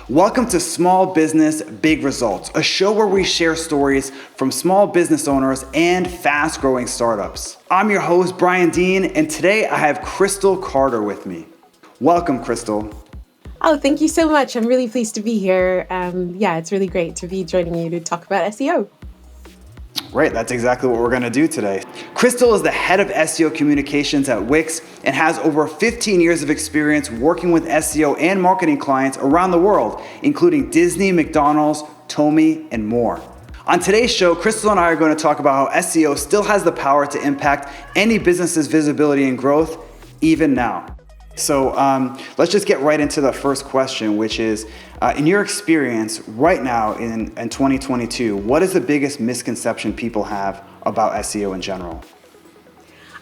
Welcome to Small Business, Big Results, a show where we share stories from small business owners and fast-growing startups. I'm your host, Brian Dean, and today I have Crystal Carter with me. Welcome, Crystal. Oh, thank you so much. I'm really pleased to be here. It's really great to be joining you to talk about SEO. Right, that's exactly what we're going to do today. Crystal is the head of SEO Communications at Wix and has over 15 years of experience working with SEO and marketing clients around the world, including Disney, McDonald's, Tomy, and more. On today's show, Crystal and I are going to talk about how SEO still has the power to impact any business's visibility and growth, even now. So let's just get right into the first question, which is, in your experience right now in 2022, what is the biggest misconception people have about SEO in general?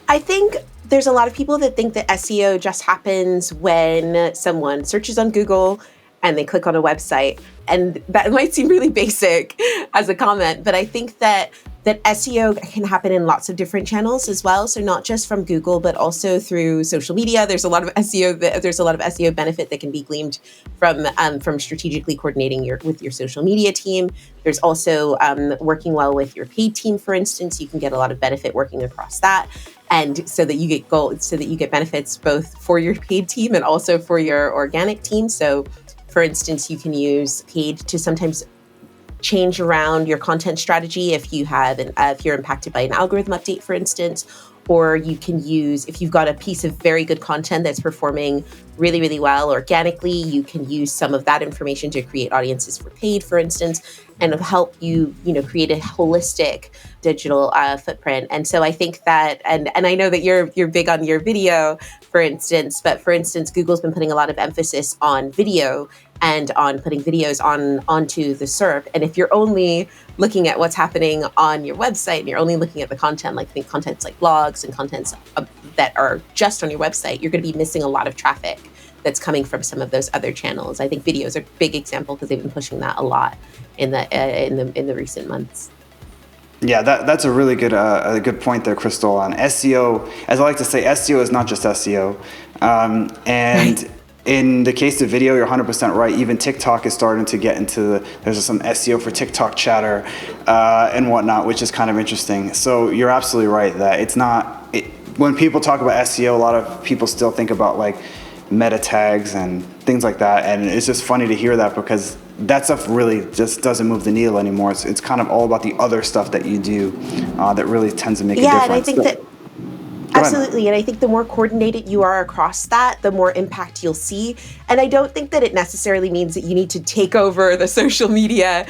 I think there's a lot of people that think that SEO just happens when someone searches on Google and they click on a website. And that might seem really basic as a comment, but I think that SEO can happen in lots of different channels as well. So not just from Google, but also through social media. There's a lot of SEO benefit that can be gleaned from strategically coordinating with your social media team. There's also working well with your paid team, for instance. You can get a lot of benefit working across that. And so that you get benefits both for your paid team and also for your organic team. So for instance, you can use paid to sometimes change around your content strategy if you're impacted by an algorithm update, for instance, or you can use, if you've got a piece of very good content that's performing really, really well organically, you can use some of that information to create audiences for paid, for instance, and help you create a holistic digital footprint. And so I think that, and I know that you're big on your video, for instance, but for instance, Google's been putting a lot of emphasis on video and on putting videos onto the SERP. And if you're only looking at what's happening on your website and you're only looking at the content, like contents like blogs and contents that are just on your website, you're going to be missing a lot of traffic that's coming from some of those other channels. I think videos are a big example because they've been pushing that a lot in the recent months. Yeah, that's a really good point there, Crystal. On SEO, as I like to say, SEO is not just SEO, and in the case of video, you're 100% right. Even TikTok is starting to get into there's some SEO for TikTok chatter and whatnot, which is kind of interesting. So you're absolutely right that it's not. When people talk about SEO, a lot of people still think about like meta tags and things like that, and it's just funny to hear that because that stuff really just doesn't move the needle anymore. It's kind of all about the other stuff that you do that really tends to make a difference. Yeah, and I think that. Absolutely. And I think the more coordinated you are across that, the more impact you'll see. And I don't think that it necessarily means that you need to take over the social media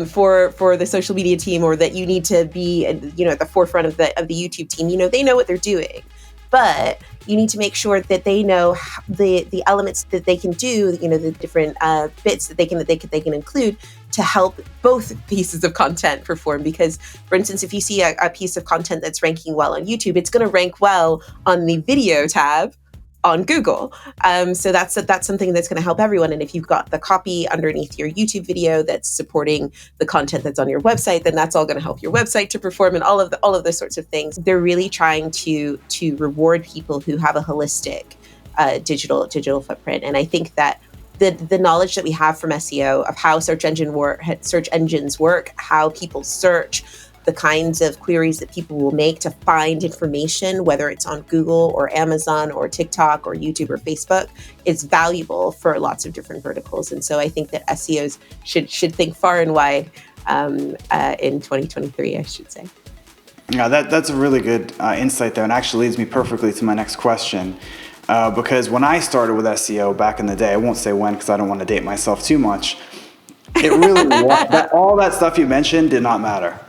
for the social media team, or that you need to be at the forefront of the YouTube team. They know what they're doing. But you need to make sure that they know the elements that they can do, the different bits that they can include to help both pieces of content perform. Because, for instance, if you see a piece of content that's ranking well on YouTube, it's going to rank well on the video tab on Google. So that's something that's going to help everyone. And if you've got the copy underneath your YouTube video that's supporting the content that's on your website, then that's all going to help your website to perform, and all of those sorts of things. They're really trying to reward people who have a holistic digital footprint. And I think that the knowledge that we have from SEO of how search engines work, how people search, the kinds of queries that people will make to find information, whether it's on Google or Amazon or TikTok or YouTube or Facebook, is valuable for lots of different verticals. And so I think that SEOs should think far and wide in 2023, I should say. Yeah, that's a really good insight there, and actually leads me perfectly to my next question. Because when I started with SEO back in the day, I won't say when because I don't want to date myself too much, it really all that stuff you mentioned did not matter.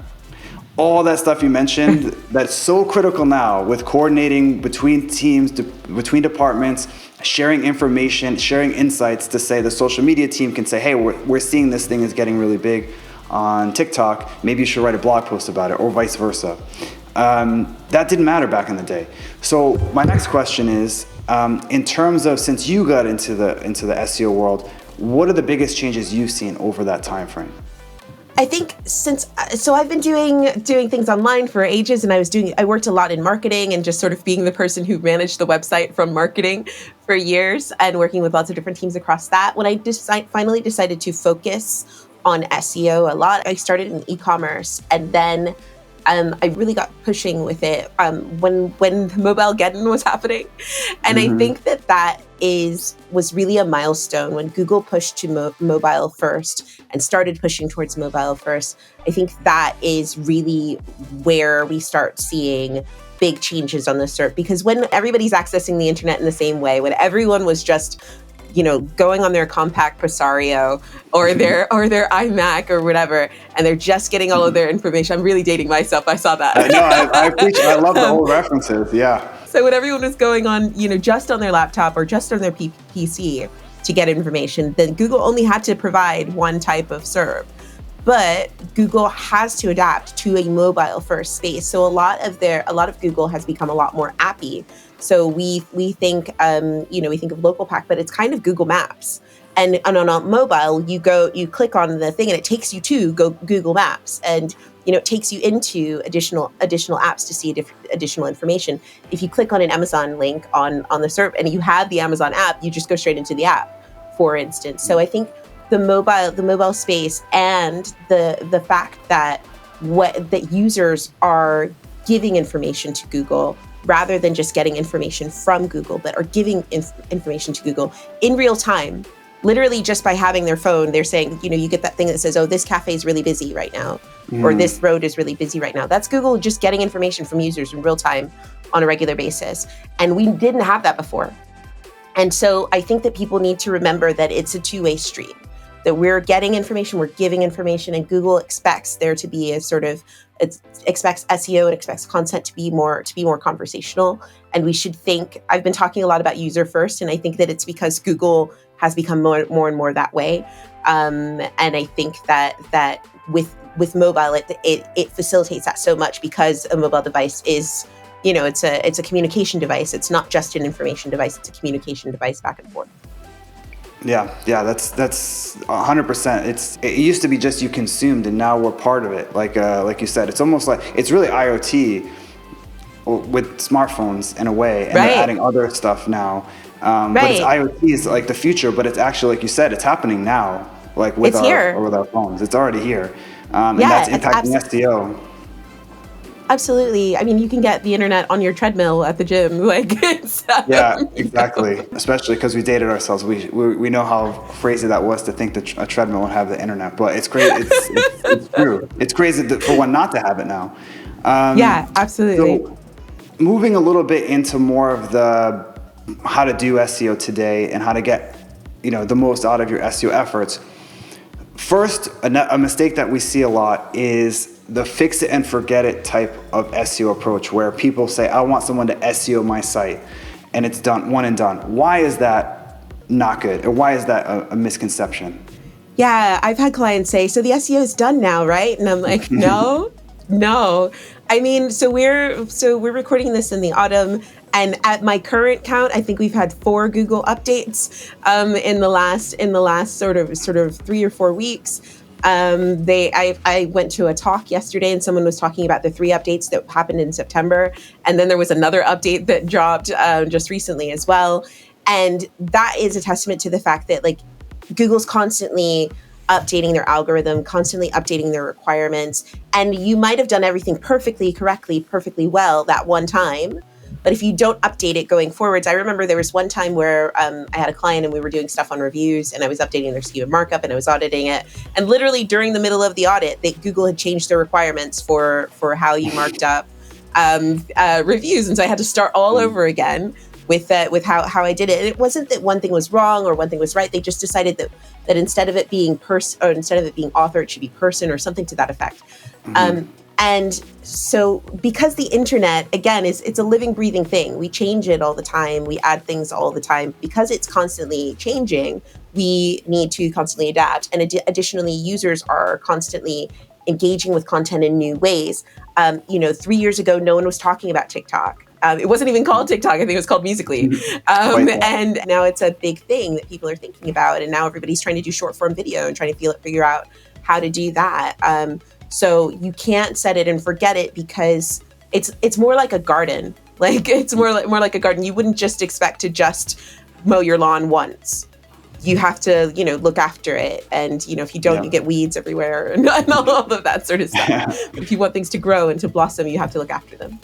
All that stuff you mentioned that's so critical now with coordinating between teams, between departments, sharing information, sharing insights to say the social media team can say, hey, we're seeing this thing is getting really big on TikTok. Maybe you should write a blog post about it, or vice versa. That didn't matter back in the day. So my next question is, in terms of since you got into the SEO world, what are the biggest changes you've seen over that time frame? I think so I've been doing things online for ages, and I worked a lot in marketing and just sort of being the person who managed the website from marketing for years and working with lots of different teams across that. When I finally decided to focus on SEO a lot, I started in e-commerce, and then I really got pushing with it when Mobilegeddon was happening, and I think that was really a milestone when Google pushed to mobile first and started pushing towards mobile first. I think that is really where we start seeing big changes on the SERP, because when everybody's accessing the internet in the same way, when everyone was just going on their compact Presario or their iMac or whatever, and they're just getting all of their information. I'm really dating myself. I saw that. I know. I love the old references. Yeah. So when everyone was going on, just on their laptop or just on their PC to get information, then Google only had to provide one type of SERP. But Google has to adapt to a mobile first space. So a lot of Google has become a lot more appy. So we think we think of local pack, but it's kind of Google Maps. And on mobile, you click on the thing and it takes you to Google Maps, and it takes you into additional apps to see additional information. If you click on an Amazon link on the SERP and you have the Amazon app, you just go straight into the app, for instance. So I think the mobile space and the fact that that users are giving information to Google rather than just getting information from Google, but are giving information to Google in real time. Literally just by having their phone, they're saying, you get that thing that says, oh, this cafe is really busy right now, or this road is really busy right now. That's Google just getting information from users in real time on a regular basis. And we didn't have that before. And so I think that people need to remember that it's a two-way street, that we're getting information, we're giving information, and Google expects there to be it expects SEO and expects content to be more conversational. And we should think, I've been talking a lot about user first, and I think that it's because Google has become more and more that way. And I think that with mobile, it facilitates that so much, because a mobile device is, it's a communication device. It's not just an information device, it's a communication device back and forth. Yeah, that's 100%. It used to be just you consumed, and now we're part of it. Like you said, it's almost like it's really IoT with smartphones in a way, and they're adding other stuff now. But it's IoT is like the future, but it's actually, like you said, it's happening now. Like with our phones, it's already here, and that's impacting SEO. Absolutely. I mean, you can get the internet on your treadmill at the gym. Yeah, exactly. Especially because we dated ourselves. We know how crazy that was to think that a treadmill would have the internet. But it's crazy. It's true. It's crazy for one not to have it now. Yeah, absolutely. So moving a little bit into more of the how to do SEO today and how to get the most out of your SEO efforts. First, a mistake that we see a lot is the fix it and forget it type of SEO approach, where people say, I want someone to SEO my site, and it's done, one and done. Why is that not good? Or why is that a misconception? Yeah, I've had clients say, so the SEO is done now, right? And I'm like, no. I mean, so we're recording this in the autumn, and at my current count, I think we've had 4 Google updates in the last sort of 3 or 4 weeks. I went to a talk yesterday, and someone was talking about the 3 updates that happened in September, and then there was another update that dropped just recently as well. And that is a testament to the fact that Google's constantly updating their algorithm, constantly updating their requirements. And you might have done everything perfectly, correctly, perfectly well that one time. But if you don't update it going forwards, I remember there was one time where I had a client and we were doing stuff on reviews, and I was updating their schema markup and I was auditing it. And literally during the middle of the audit, Google had changed their requirements for how you marked up reviews. And so I had to start all over again with how I did it. And it wasn't that one thing was wrong or one thing was right. They just decided that instead of it being instead of it being author, it should be person or something to that effect. Mm-hmm. And so because the internet, again, it's a living, breathing thing. We change it all the time. We add things all the time. Because it's constantly changing, we need to constantly adapt. And additionally, users are constantly engaging with content in new ways. 3 years ago, no one was talking about TikTok. It wasn't even called TikTok. I think it was called Musical.ly. And now it's a big thing that people are thinking about. And now everybody's trying to do short form video and trying to figure out how to do that. So you can't set it and forget it, because it's more like a garden. Like it's more like a garden. You wouldn't just expect to just mow your lawn once. You have to, look after it. And, if you don't, you get weeds everywhere and all of that sort of stuff. But if you want things to grow and to blossom, you have to look after them.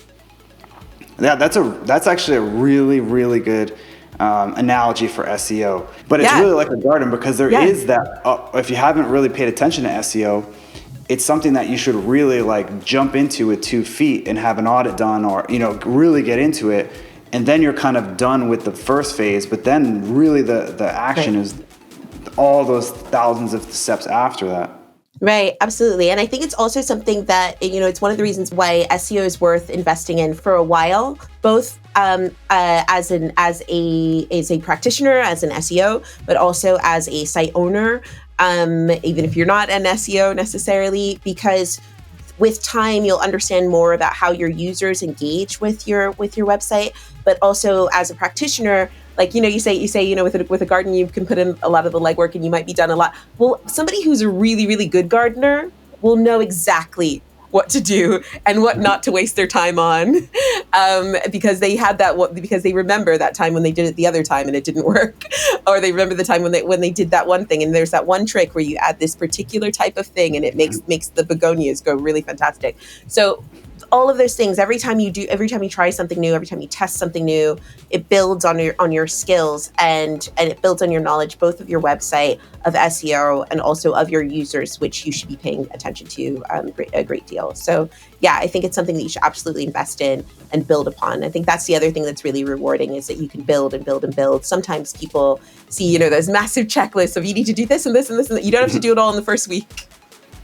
Yeah, that's actually a really, really good analogy for SEO. But it's really like a garden, because there is that, if you haven't really paid attention to SEO, it's something that you should really like jump into with 2 feet and have an audit done, or, really get into it. And then you're kind of done with the first phase, but then really the action is all those thousands of steps after that. Right, absolutely. And I think it's also something that, it's one of the reasons why SEO is worth investing in for a while, both as a practitioner, as an SEO, but also as a site owner, even if you're not an SEO necessarily, because with time, you'll understand more about how your users engage with your website. But also as a practitioner, like, you say, with a garden, you can put in a lot of the legwork and you might be done a lot. Well, somebody who's a really, really good gardener will know exactly what to do and what not to waste their time on, because they remember that time when they did it the other time and it didn't work, or they remember the time when they did that one thing, and there's that one trick where you add this particular type of thing and it makes the begonias go really fantastic. So all of those things, every time you try something new, every time you test something new, it builds on your skills and it builds on your knowledge, both of your website, of SEO, and also of your users, which you should be paying attention to a great deal. So yeah, I think it's something that you should absolutely invest in and build upon. I think that's the other thing that's really rewarding, is that you can build and build and build. Sometimes people see, those massive checklists of you need to do this and this and this and that. You don't have to do it all in the first week.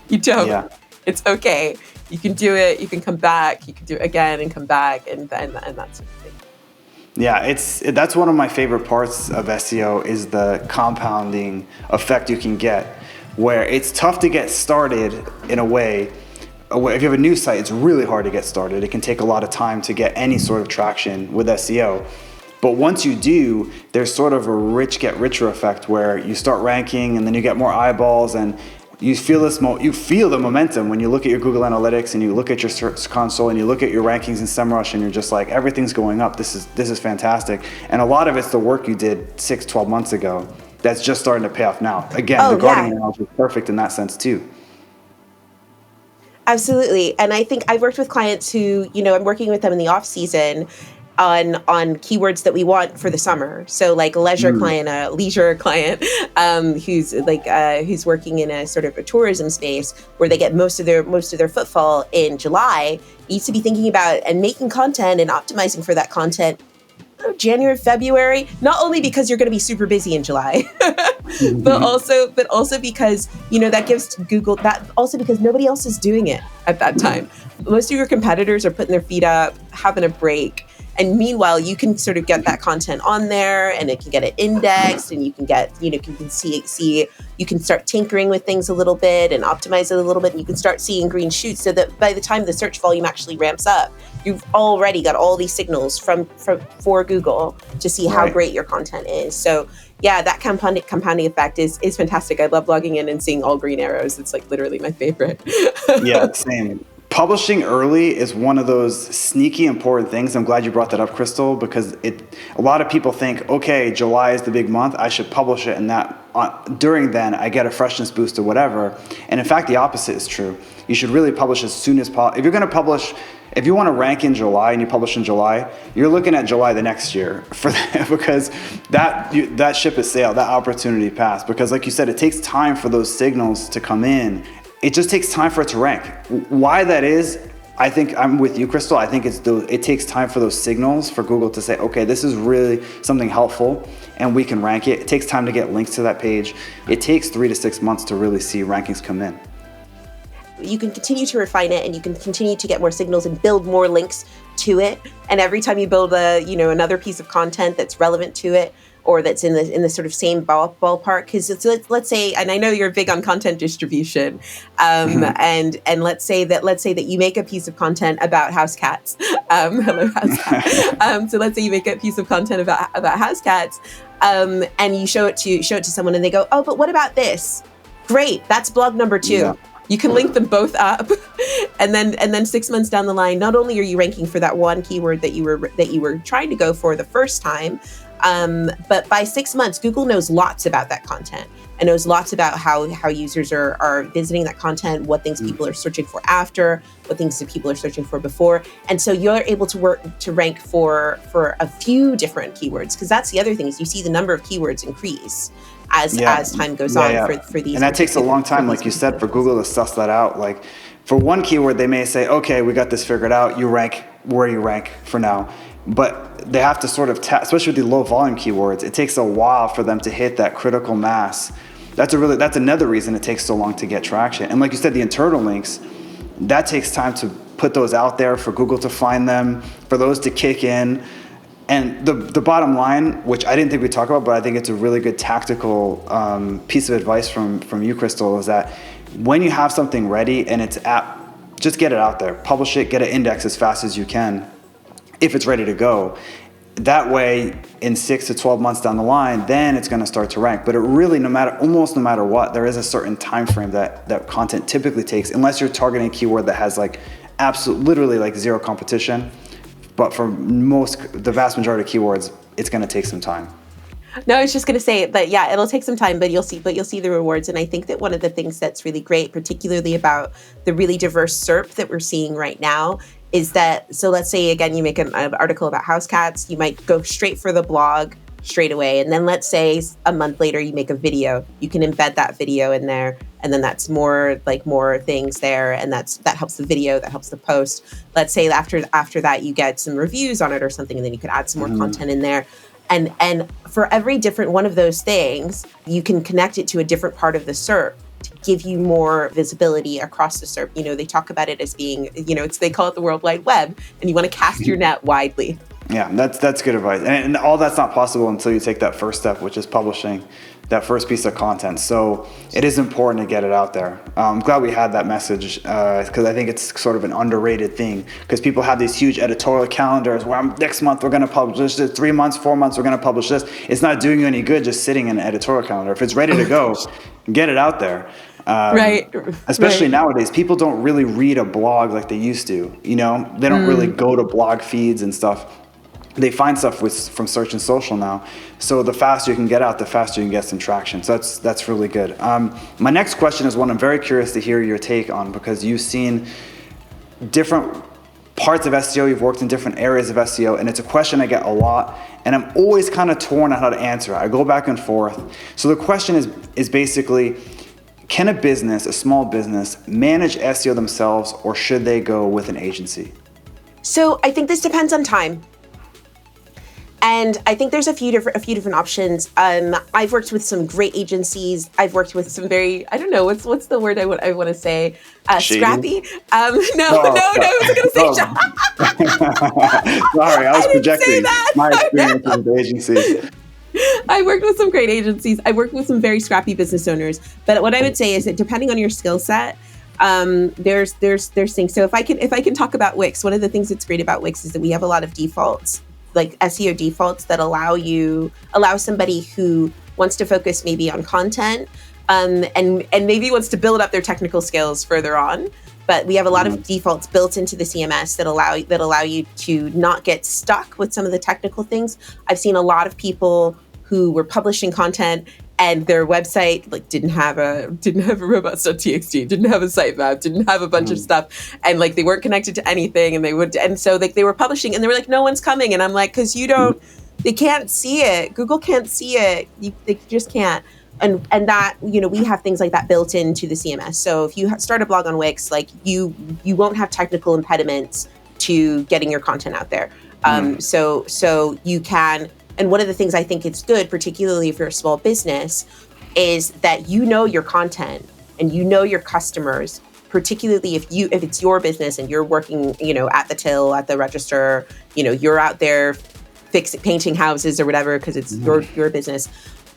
You don't. Yeah. It's okay. You can do it. You can come back. You can do it again and come back, and that sort of thing. Yeah, that's one of my favorite parts of SEO, is the compounding effect you can get, where it's tough to get started in a way. If you have a new site, it's really hard to get started. It can take a lot of time to get any sort of traction with SEO. But once you do, there's sort of a rich get richer effect, where you start ranking and then you get more eyeballs, and you feel the momentum when you look at your Google Analytics and you look at your Search Console and you look at your rankings in Semrush, and you're just like, everything's going up. This is fantastic. And a lot of it's the work you did 6-12 months ago that's just starting to pay off now. Again, the gardening analogy is perfect in that sense too. Absolutely. And I think I've worked with clients who, I'm working with them in the off season on keywords that we want for the summer. So like a leisure client, who's working in a sort of a tourism space where they get most of their footfall in July, needs to be thinking about and making content and optimizing for that content January, February, not only because you're going to be super busy in July, but also because, that gives Google that, also because nobody else is doing it at that time. Most of your competitors are putting their feet up, having a break. And meanwhile, you can sort of get that content on there, and it can get it indexed, and you can get, you can see, you can start tinkering with things a little bit and optimize it a little bit, and you can start seeing green shoots, so that by the time the search volume actually ramps up, you've already got all these signals for Google to see how great your content is. So yeah, that compounding effect is fantastic. I love logging in and seeing all green arrows. It's like literally my favorite. Yeah, same. Publishing early is one of those sneaky important things. I'm glad you brought that up, Crystal, because a lot of people think, okay, July is the big month, I should publish it, and that during then I get a freshness boost or whatever. And in fact, the opposite is true. You should really publish as soon as possible. If you're going to publish, if you want to rank in July and you publish in July, you're looking at July the next year for that, because that ship has sailed, that opportunity passed. Because like you said, it takes time for those signals to come in. It just takes time for it to rank. Why that is, I think I'm with you, Crystal. I think it takes time for those signals for Google to say, okay, this is really something helpful and we can rank it. It takes time to get links to that page. It takes 3 to 6 months to really see rankings come in. You can continue to refine it, and you can continue to get more signals and build more links to it. And every time you build another piece of content that's relevant to it, or that's in the sort of same ballpark, because let's say, and I know you're big on content distribution, and let's say that you make a piece of content about house cats. Hello, house cat. So let's say you make a piece of content about house cats, and you show it to someone, and they go, oh, but what about this? Great. That's blog number 2. Yeah. You can link them both up, and then 6 months down the line, not only are you ranking for that one keyword that you were trying to go for the first time, but by 6 months, Google knows lots about that content and knows lots about how users are visiting that content, what things people are searching for after, what things people are searching for before, and so you're able to rank for a few different keywords, because that's the other thing is you see the number of keywords increase as time goes on for these. And that takes a long time, like you said, for Google to suss that out. Like for one keyword, they may say, okay, we got this figured out. You rank where you rank for now. But they have to sort of, especially with the low volume keywords, it takes a while for them to hit that critical mass. That's another reason it takes so long to get traction. And like you said, the internal links, that takes time to put those out there, for Google to find them, for those to kick in. And the bottom line, which I didn't think we'd talk about, but I think it's a really good tactical piece of advice from you, Crystal, is that when you have something ready and it's just get it out there, publish it, get it indexed as fast as you can if it's ready to go. That way, in 6 to 12 months down the line, then it's going to start to rank. But it really, almost no matter what, there is a certain time frame that content typically takes, unless you're targeting a keyword that has literally zero competition. But for the vast majority of keywords, it's going to take some time. No, I was just going to say that, it'll take some time, but you'll see the rewards. And I think that one of the things that's really great, particularly about the really diverse SERP that we're seeing right now, is that, so let's say, again, you make an article about house cats, you might go straight for the blog straight away. And then let's say a month later, you make a video, you can embed that video in there. And then that's more things there. And that helps the video, that helps the post. Let's say after that, you get some reviews on it or something, and then you could add some more content in there. And for every different one of those things, you can connect it to a different part of the SERP to give you more visibility across the SERP. They talk about it as being, they call it the World Wide Web, and you want to cast your net widely. Yeah, that's good advice. And all that's not possible until you take that first step, which is publishing that first piece of content. So it is important to get it out there. I'm glad we had that message, because I think it's sort of an underrated thing, because people have these huge editorial calendars where next month we're going to publish this, 3 months, 4 months we're going to publish this. It's not doing you any good just sitting in an editorial calendar. If it's ready to go, get it out there. Right. Especially nowadays, people don't really read a blog like they used to. They don't really go to blog feeds and stuff. They find stuff from search and social now. So the faster you can get out, the faster you can get some traction. So that's really good. My next question is one I'm very curious to hear your take on, because you've seen different parts of SEO, you've worked in different areas of SEO, and it's a question I get a lot, and I'm always kind of torn on how to answer it. I go back and forth. So the question is basically, can a small business, manage SEO themselves, or should they go with an agency? So I think this depends on time. And I think there's a few different options. I've worked with some great agencies. I've worked with some very, I don't know, what's the word I want to say? Scrappy? No, I was going to say Sorry, I was projecting my experience with agencies. I worked with some great agencies. I worked with some very scrappy business owners. But what I would say is that depending on your skill set, there's things. So if I can talk about Wix, one of the things that's great about Wix is that we have a lot of defaults, like SEO defaults, that allow somebody who wants to focus maybe on content, and maybe wants to build up their technical skills further on. But we have a lot of defaults built into the CMS that allow you to not get stuck with some of the technical things. I've seen a lot of people who were publishing content and their website didn't have a robots.txt, didn't have a sitemap, didn't have a bunch of stuff, and they weren't connected to anything, and so they were publishing and they were like, no one's coming, and I'm like, because they can't see it. Google can't see it. They just can't. And that, we have things like that built into the CMS. So if you start a blog on Wix, you won't have technical impediments to getting your content out there. So you can. And one of the things I think it's good, particularly if you're a small business, is that your content and your customers, particularly if it's your business and you're working, at the till, at the register, you're out there painting houses or whatever, because it's your business.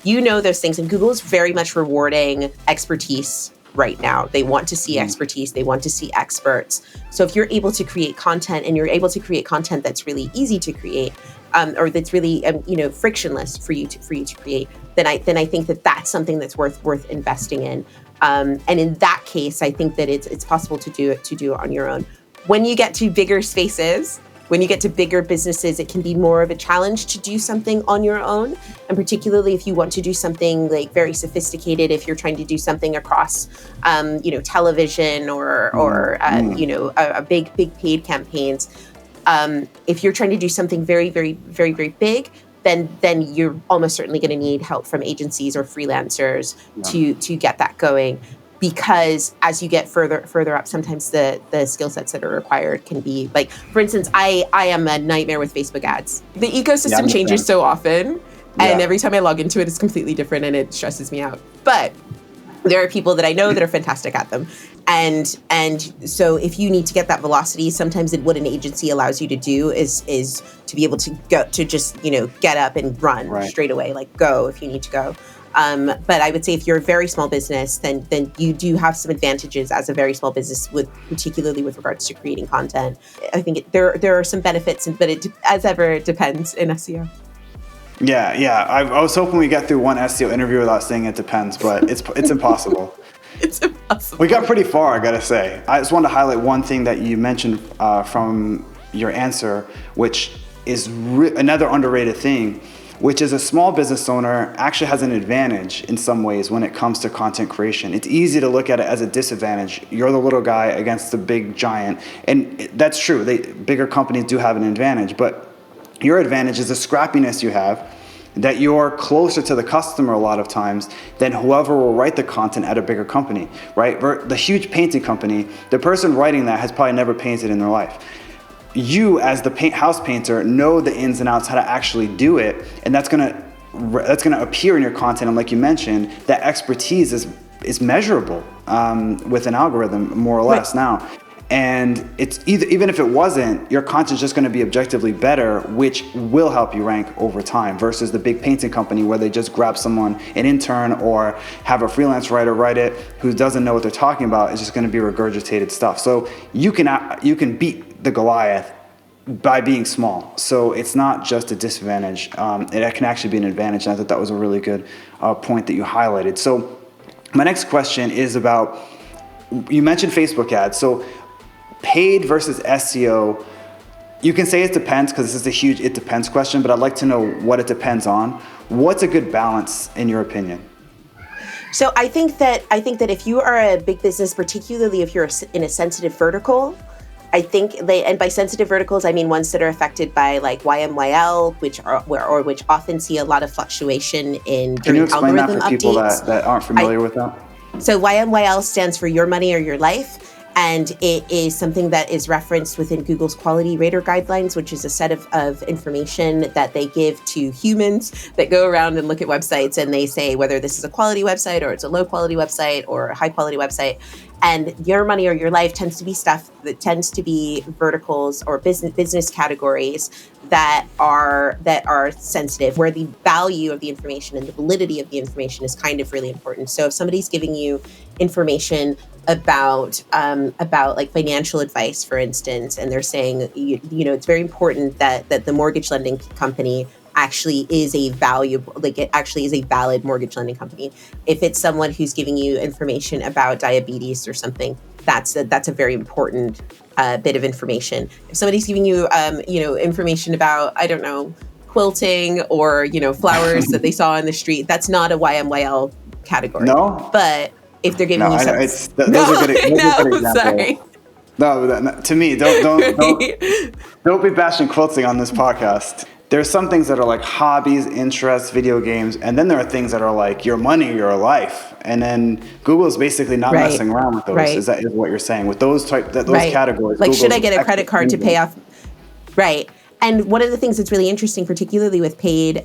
Those things, and Google is very much rewarding expertise right now. They want to see expertise. They want to see experts. So if you're able to create content, and you're able to create content that's really easy to create, or that's really frictionless for you to create, then I think that that's something that's worth investing in. And in that case, I think that it's possible to do it on your own. When you get to bigger spaces, when you get to bigger businesses, it can be more of a challenge to do something on your own. And particularly if you want to do something like very sophisticated, if you're trying to do something across, television or a big paid campaigns. If you're trying to do something very, very, very, very big, then you're almost certainly going to need help from agencies or freelancers to get that going. Because as you get further up, sometimes the skill sets that are required can be like, for instance, I am a nightmare with Facebook ads. The ecosystem changes so often, and every time I log into it, it's completely different, and it stresses me out. But there are people that I know that are fantastic at them. And so if you need to get that velocity, sometimes what an agency allows you to do is to be able to go to just, get up and run straight away, like go if you need to go. But I would say if you're a very small business, then you do have some advantages as a very small business, particularly with regards to creating content. I think there are some benefits, but it, as ever, it depends in SEO. Yeah. I was hoping we get through one SEO interview without saying it depends, but it's impossible. It's impossible. We got pretty far, I gotta say. I just wanted to highlight one thing that you mentioned from your answer, which is another underrated thing, which is a small business owner actually has an advantage in some ways when it comes to content creation. It's easy to look at it as a disadvantage. You're the little guy against the big giant. And that's true. Bigger companies do have an advantage, but your advantage is the scrappiness you have, that you're closer to the customer a lot of times than whoever will write the content at a bigger company, right? The huge painting company, the person writing that has probably never painted in their life. You, as the house painter, know the ins and outs how to actually do it, and that's gonna appear in your content. And like you mentioned, that expertise is measurable with an algorithm, more or less now. And it's even if it wasn't, your content's just going to be objectively better, which will help you rank over time. Versus the big painting company where they just grab an intern, or have a freelance writer write it who doesn't know what they're talking about. It's just going to be regurgitated stuff. So you can beat the Goliath by being small. So it's not just a disadvantage. It can actually be an advantage. And I thought that was a really good point that you highlighted. So my next question is about, you mentioned Facebook ads. So paid versus SEO, you can say it depends, because this is a huge it depends question, but I'd like to know what it depends on. What's a good balance in your opinion? So I think that if you are a big business, particularly if you're in a sensitive vertical, I think and by sensitive verticals, I mean ones that are affected by like YMYL, which often see a lot of fluctuation in Can you explain that for people updates. that aren't familiar with that? So YMYL stands for Your Money or Your Life. And it is something that is referenced within Google's quality rater guidelines, which is a set of information that they give to humans that go around and look at websites, and they say whether this is a quality website or it's a low quality website or a high quality website. And Your Money or Your Life tends to be stuff that tends to be verticals or business categories that are sensitive, where the value of the information and the validity of the information is kind of really important. So if somebody's giving you information about like financial advice, for instance, and they're saying, it's very important that the mortgage lending company actually is a valid mortgage lending company. If it's someone who's giving you information about diabetes or something, that's a very important bit of information. If somebody's giving you information about, I don't know, quilting or flowers that they saw in the street, that's not a YMYL category. No, but if they're giving you some, those are good examples. Sorry. No, to me, don't be bashing quilting on this podcast. There's some things that are like hobbies, interests, video games, and then there are things that are like your money, your life. And then Google is basically not messing around with those. Right. Is what you're saying with those categories? Like, Google's should I get a credit card to pay off? Right. And one of the things that's really interesting, particularly with paid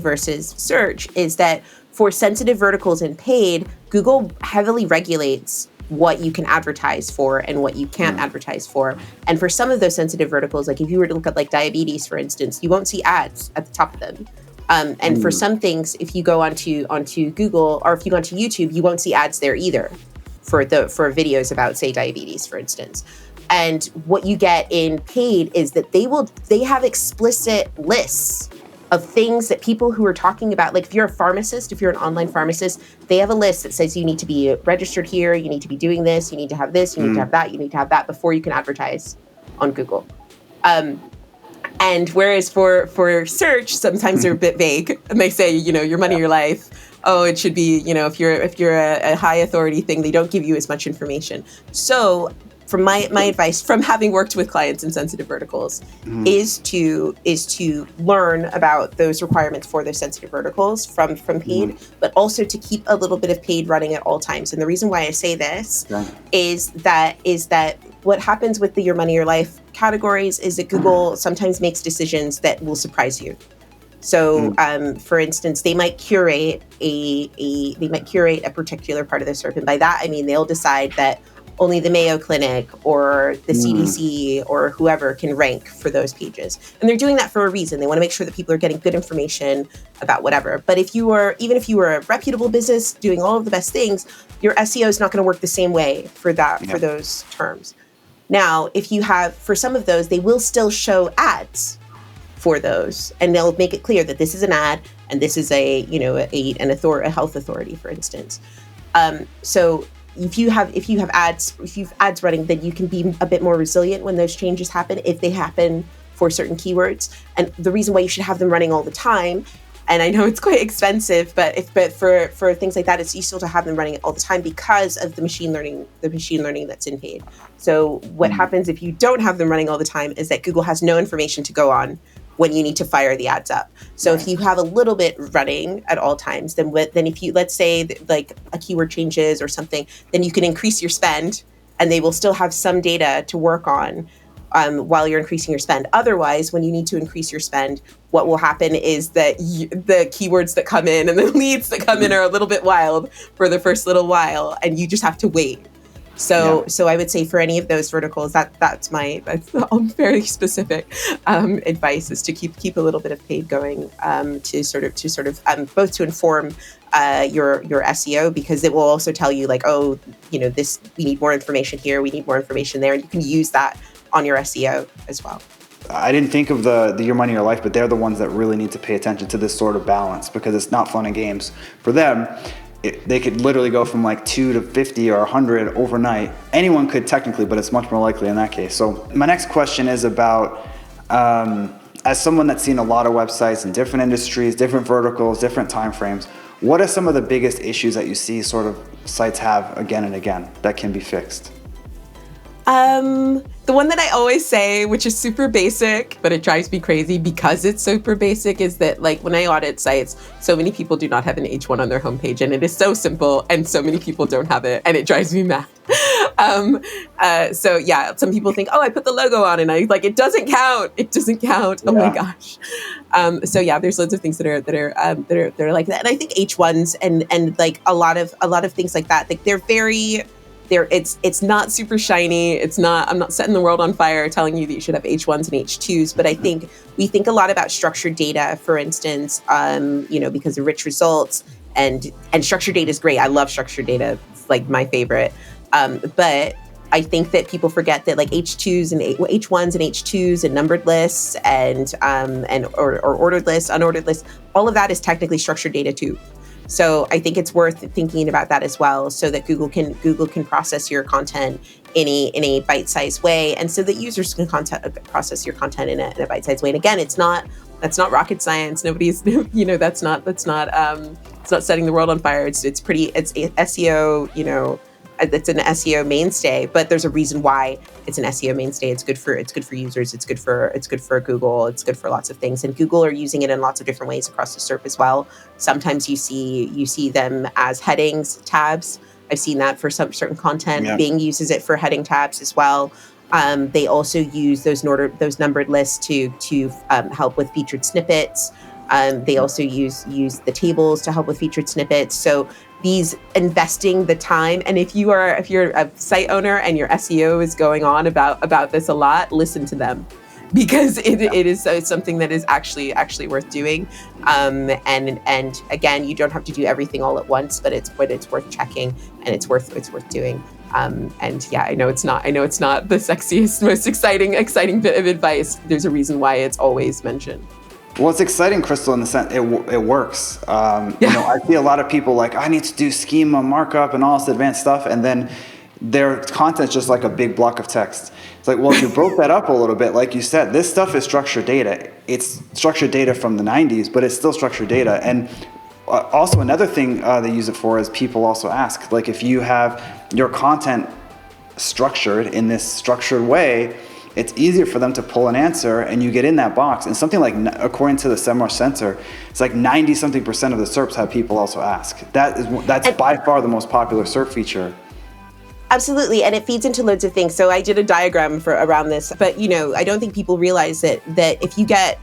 versus search, is that for sensitive verticals and paid, Google heavily regulates what you can advertise for and what you can't advertise for. And for some of those sensitive verticals, like if you were to look at like diabetes, for instance, you won't see ads at the top of them. And for some things, if you go onto Google, or if you go onto YouTube, you won't see ads there either for videos about, say, diabetes, for instance. And what you get in paid is that they have explicit lists of things that people who are talking about, like if you're a pharmacist, if you're an online pharmacist, they have a list that says you need to be registered here, you need to be doing this, you need to have this, you need to have that, you need to have that before you can advertise on Google. And whereas for search, sometimes they're a bit vague, and they say, your money, your life. Oh, it should be, if you're a high authority thing, they don't give you as much information. So from my advice from having worked with clients in sensitive verticals is to learn about those requirements for those sensitive verticals from paid, but also to keep a little bit of paid running at all times. And the reason why I say this is that what happens with the your money, your life categories is that Google sometimes makes decisions that will surprise you. So, for instance, they might curate a particular part of the SERP, and by that I mean they'll decide that only the Mayo Clinic or the CDC or whoever can rank for those pages, and they're doing that for a reason. They want to make sure that people are getting good information about whatever. But even if you were a reputable business doing all of the best things, your SEO is not going to work the same way for those terms. Now, if you have for some of those, they will still show ads for those, and they'll make it clear that this is an ad and this is a health authority, for instance. So if you have ads running, then you can be a bit more resilient when those changes happen, if they happen for certain keywords. And the reason why you should have them running all the time, and I know it's quite expensive, but for things like that, it's useful to have them running all the time because of the machine learning that's in paid. So what happens if you don't have them running all the time is that Google has no information to go on when you need to fire the ads up. So if you have a little bit running at all times, then if you, let's say like a keyword changes or something, then you can increase your spend and they will still have some data to work on while you're increasing your spend. Otherwise, when you need to increase your spend, what will happen is that the keywords that come in and the leads that come in are a little bit wild for the first little while, and you just have to wait. So I would say for any of those verticals, that's very specific advice, is to keep a little bit of paid going to sort of both to inform your SEO, because it will also tell you like, we need more information here, we need more information there, and you can use that on your SEO as well. I didn't think of the Your Money, Your Life, but they're the ones that really need to pay attention to this sort of balance, because it's not fun and games for them. They could literally go from like 2 to 50 or 100 overnight. Anyone could technically, but it's much more likely in that case. So my next question is about, as someone that's seen a lot of websites in different industries, different verticals, different timeframes, what are some of the biggest issues that you see sort of sites have again and again that can be fixed? The one that I always say, which is super basic, but it drives me crazy because it's super basic, is that like when I audit sites, so many people do not have an H1 on their homepage, and it is so simple, and so many people don't have it, and it drives me mad. Some people think, I put the logo on, and it doesn't count. It doesn't count. Yeah. Oh my gosh. There's loads of things that are like that, and I think H1s and like a lot of things like that, like they're very. It's not super shiny. I'm not setting the world on fire telling you that you should have H1s and H2s, but I think we think a lot about structured data, for instance, because of rich results, and structured data is great. I love structured data. It's like my favorite. But I think that people forget that like H2s and H1s and H2s and numbered lists and ordered lists, unordered lists, all of that is technically structured data too. So I think it's worth thinking about that as well, so that Google can process your content in a bite-sized way, and so that users can process your content in a bite-sized way. And again, that's not rocket science. Nobody's that's not it's not setting the world on fire. It's SEO. It's an SEO mainstay, but there's a reason why it's an SEO mainstay. It's good for users. It's good for Google. It's good for lots of things. And Google are using it in lots of different ways across the SERP as well. Sometimes you see them as headings, tabs. I've seen that for some certain content. Yeah. Bing uses it for heading tabs as well. They also use those numbered lists to help with featured snippets. They also use the tables to help with featured snippets. So these investing the time, and if you're a site owner and your SEO is going on about this a lot, listen to them, because it's something that is actually worth doing. And again, you don't have to do everything all at once, but it's worth checking, and it's worth doing. And yeah, I know it's not the sexiest, most exciting bit of advice. There's a reason why it's always mentioned. Well, it's exciting, Crystal, in the sense it works. I see a lot of people like, I need to do schema markup and all this advanced stuff, and then their content's just like a big block of text. It's like, well, if you broke that up a little bit, like you said, this stuff is structured data. It's structured data from the 90s, but it's still structured data. And also another thing they use it for is people also ask, like if you have your content structured in this structured way, it's easier for them to pull an answer and you get in that box. And something like, according to the Semrush Center, it's like 90-something% of the SERPs have people also ask. That's by far the most popular SERP feature. Absolutely, and it feeds into loads of things. So I did a diagram around this, but I don't think people realize that if you get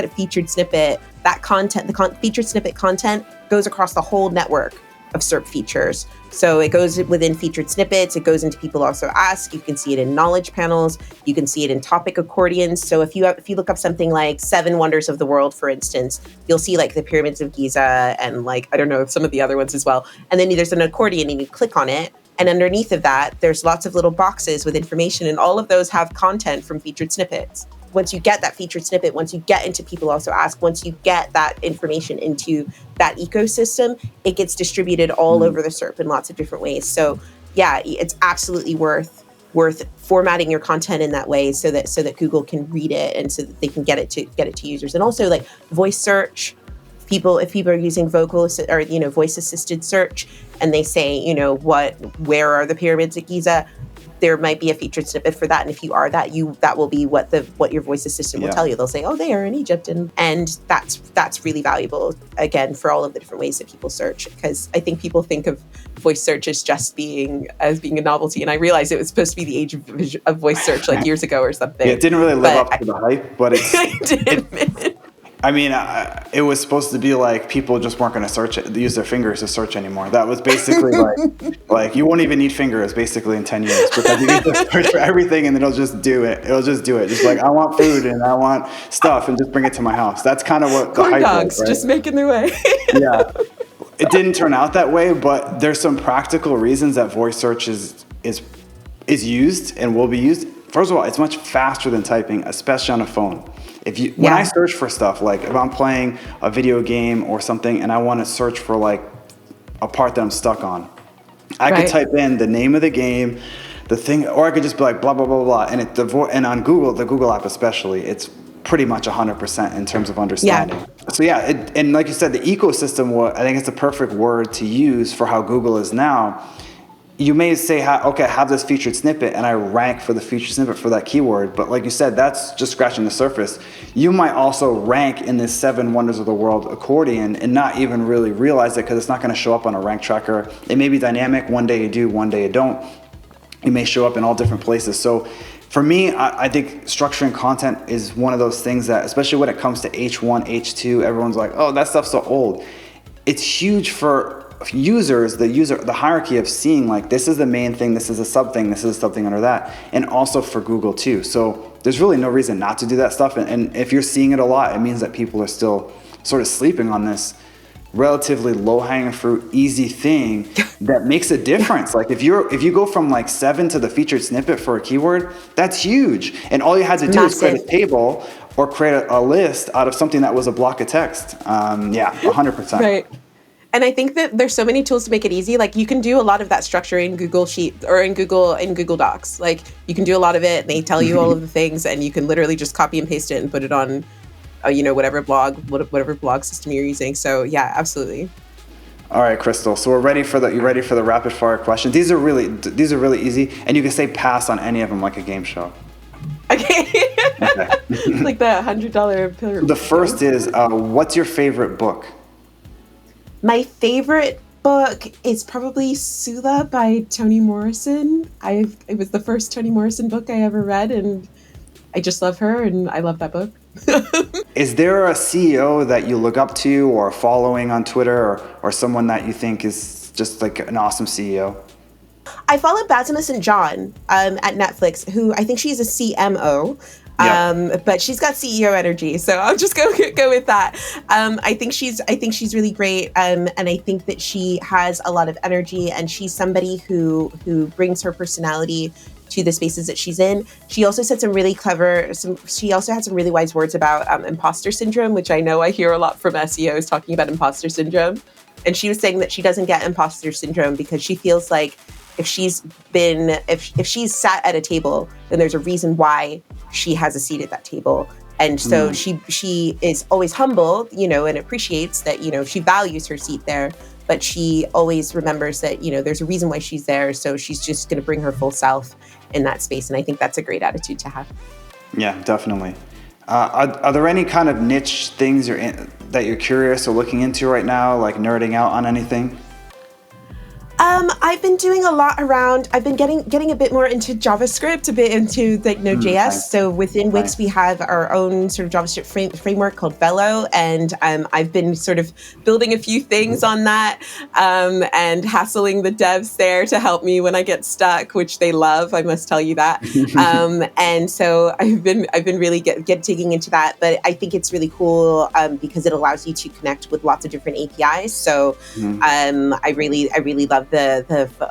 a featured snippet, that content, featured snippet content goes across the whole network of SERP features. So it goes within featured snippets, it goes into people also ask, you can see it in knowledge panels, you can see it in topic accordions. So if you look up something like 7 Wonders of the World, for instance, you'll see like the pyramids of Giza and like, I don't know, some of the other ones as well. And then there's an accordion and you click on it. And underneath of that, there's lots of little boxes with information, and all of those have content from featured snippets. Once you get that featured snippet, once you get into people also ask, once you get that information into that ecosystem, it gets distributed all over the SERP in lots of different ways. So yeah, it's absolutely worth formatting your content in that way so that Google can read it and so that they can get it to users. And also like voice search. If people are using voice assisted search and they say, where are the pyramids at Giza, there might be a featured snippet for that. And if you are that will be what your voice assistant will tell you. They'll say, oh, they are in Egypt. And that's really valuable, again, for all of the different ways that people search. Because I think people think of voice search as just being a novelty. And I realized it was supposed to be the age of voice search like years ago or something. Yeah, it didn't really live up to the hype, but it it was supposed to be like people just weren't going to use their fingers to search anymore. That was basically like you won't even need fingers basically in 10 years because you can just search for everything and it'll just do it. Just like, I want food and I want stuff and just bring it to my house. That's kind of what the hype dogs was, right? Just making their way. Yeah. It didn't turn out that way, but there's some practical reasons that voice search is used and will be used. First of all, it's much faster than typing, especially on a phone. When I search for stuff, like if I'm playing a video game or something and I want to search for like a part that I'm stuck on, I could type in the name of the game, the thing, or I could just be like blah blah blah blah, and on Google, the Google app especially, it's pretty much 100% in terms of understanding. So and like you said, the ecosystem, I think it's a perfect word to use for how Google is now. You may say, okay, I have this featured snippet and I rank for the featured snippet for that keyword. But like you said, that's just scratching the surface. You might also rank in this 7 Wonders of the World accordion and not even really realize it because it's not going to show up on a rank tracker. It may be dynamic. One day you do, one day you don't. It may show up in all different places. So for me, I think structuring content is one of those things that, especially when it comes to H1, H2, everyone's like, oh, that stuff's so old. It's huge for users, the hierarchy of seeing like this is the main thing, this is a sub thing, this is a sub thing under that, and also for Google too. So there's really no reason not to do that stuff. And if you're seeing it a lot, it means that people are still sort of sleeping on this relatively low-hanging fruit, easy thing that makes a difference. Like if you go from like 7 to the featured snippet for a keyword, that's huge. And all you had to do is create a table or create a list out of something that was a block of text. 100%. Right. And I think that there's so many tools to make it easy. Like you can do a lot of that structure in Google Sheets or in Google Docs. Like you can do a lot of it. They tell you all of the things, and you can literally just copy and paste it and put it on, whatever blog system you're using. So yeah, absolutely. All right, Crystal. So you ready for the rapid fire questions? These are really easy, and you can say pass on any of them like a game show. Okay. Like the $100 pillar. The first is, what's your favorite book? My favorite book is probably Sula by Toni Morrison. It was the first Toni Morrison book I ever read, and I just love her, and I love that book. Is there a CEO that you look up to or following on Twitter or someone that you think is just like an awesome CEO? I follow Basma St. John at Netflix, who I think she's a CMO. But she's got CEO energy, so I'll just go with that. I think she's really great, and I think that she has a lot of energy, and she's somebody who brings her personality to the spaces that she's in. She also said she also had some really wise words about imposter syndrome, which I know I hear a lot from SEOs talking about imposter syndrome. And she was saying that she doesn't get imposter syndrome because she feels like if she's sat at a table, then there's a reason why she has a seat at that table. And so she is always humble, and appreciates that, she values her seat there, but she always remembers that, there's a reason why she's there. So she's just going to bring her full self in that space. And I think that's a great attitude to have. Yeah, definitely. Are there any kind of niche things that you're curious or looking into right now, like nerding out on anything? I've been doing a lot around. I've been getting a bit more into JavaScript, a bit into Node.js. Nice. So within Wix, we have our own sort of JavaScript framework called Velo, and I've been sort of building a few things on that, and hassling the devs there to help me when I get stuck, which they love. I must tell you that. And so I've been really digging into that. But I think it's really cool because it allows you to connect with lots of different APIs. So I really love the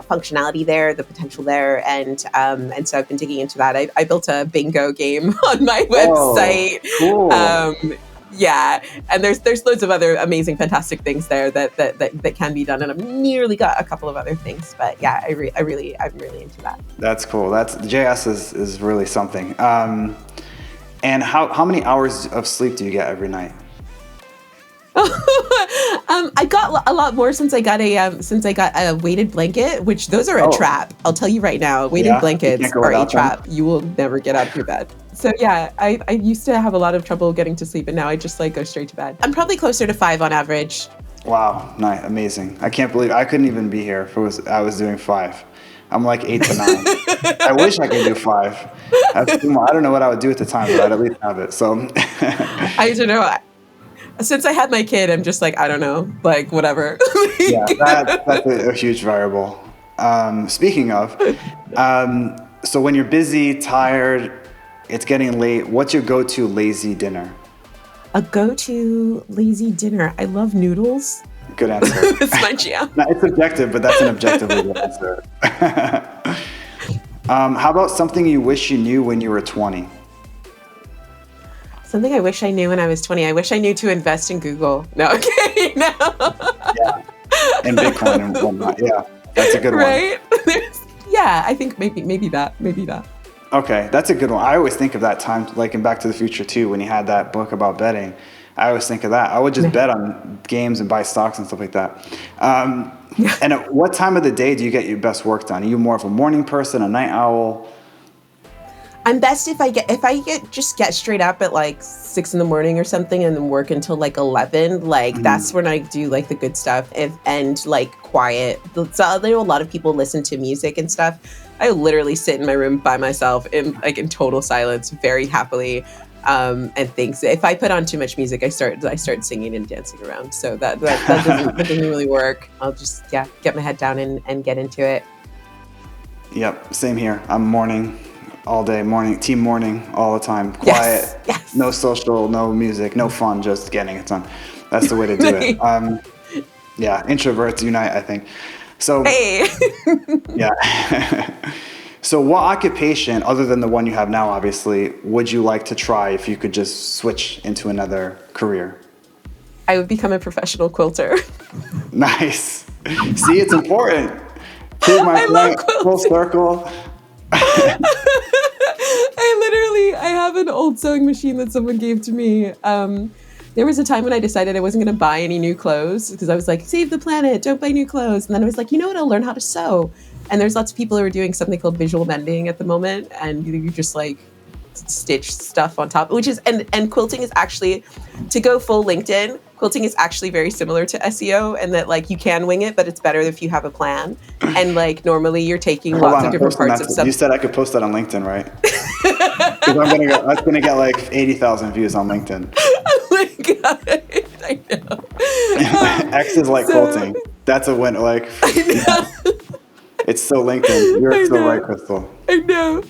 functionality there, the potential there, and so I've been digging into that. I built a bingo game on my website. Oh, cool. Yeah, and there's loads of other amazing, fantastic things there that can be done, and I've nearly got a couple of other things. But yeah, I'm really into that. That's cool. JS is really something. And how many hours of sleep do you get every night? I got a lot more since I got a weighted blanket, which those are a trap. I'll tell you right now, weighted blankets are a trap. You will never get out of your bed. So yeah, I used to have a lot of trouble getting to sleep, and now I just go straight to bed. I'm probably closer to 5 on average. Wow, nice, amazing. I can't believe I couldn't even be here if I was doing 5. I'm like 8 to 9. I wish I could do 5. I don't know what I would do at the time, but I'd at least have it. So I don't know. Since I had my kid, I'm just I don't know, whatever. Yeah, that's a huge variable. Speaking of, so when you're busy, tired, it's getting late, what's your go-to lazy dinner? A go-to lazy dinner? I love noodles. Good answer. It's my jam. No, it's objective, but that's an objectively good answer. How about something you wish you knew when you were 20? Something I wish I knew when I was 20. I wish I knew to invest in Google. No, okay, no. Yeah, and Bitcoin and whatnot. Yeah, that's a good one. Right? Yeah, I think maybe that. Okay, that's a good one. I always think of that time, like in Back to the Future 2, when he had that book about betting. I always think of that. I would just bet on games and buy stocks and stuff like that. And at what time of the day do you get your best work done? Are you more of a morning person, a night owl? I'm best if I get straight up at 6 in the morning or something, and then work until 11. That's when I do the good stuff and quiet. So I know a lot of people listen to music and stuff. I literally sit in my room by myself in total silence, very happily, and things. If I put on too much music, I start singing and dancing around. So that doesn't really work. I'll just get my head down and get into it. Yep, same here. I'm morning. All day, team morning, all the time. Quiet, yes. No social, no music, no fun, just getting it done. That's the way to do it. Yeah, introverts unite, I think. So, hey. Yeah. So what occupation, other than the one you have now, obviously, would you like to try if you could just switch into another career? I would become a professional quilter. Nice. See, it's important. Prove my point, full circle. I have an old sewing machine that someone gave to me. There was a time when I decided I wasn't going to buy any new clothes because I was like, save the planet, don't buy new clothes. And then I was like, you know what, I'll learn how to sew. And there's lots of people who are doing something called visual mending at the moment. And you just stitch stuff on top, which is, and quilting is actually, to go full LinkedIn, quilting is actually very similar to SEO, and that you can wing it, but it's better if you have a plan. And normally you're taking lots of different parts of something. You said I could post that on LinkedIn, right? Because that's gonna get 80,000 views on LinkedIn. Oh my god, I know. X is quilting. That's a win. I know. It's so LinkedIn. You're so right, Crystal. I know.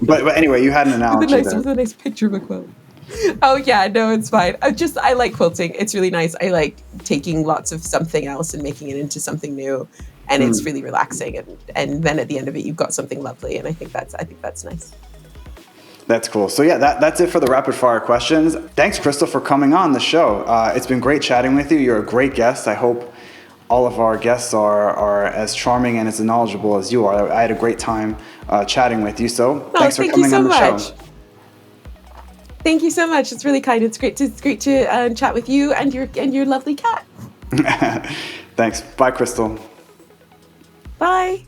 But anyway, you had an analogy there. With a nice picture of a quilt. Oh yeah, no, it's fine. I like quilting. It's really nice. I like taking lots of something else and making it into something new, and it's really relaxing. And then at the end of it, you've got something lovely. And I think that's nice. That's cool. So yeah, that's it for the rapid fire questions. Thanks, Crystal, for coming on the show. It's been great chatting with you. You're a great guest. I hope all of our guests are as charming and as knowledgeable as you are. I had a great time chatting with you. So thanks for coming on the show. Thank you so much. It's really kind. It's great to chat with you and your lovely cat. Thanks. Bye, Crystal. Bye.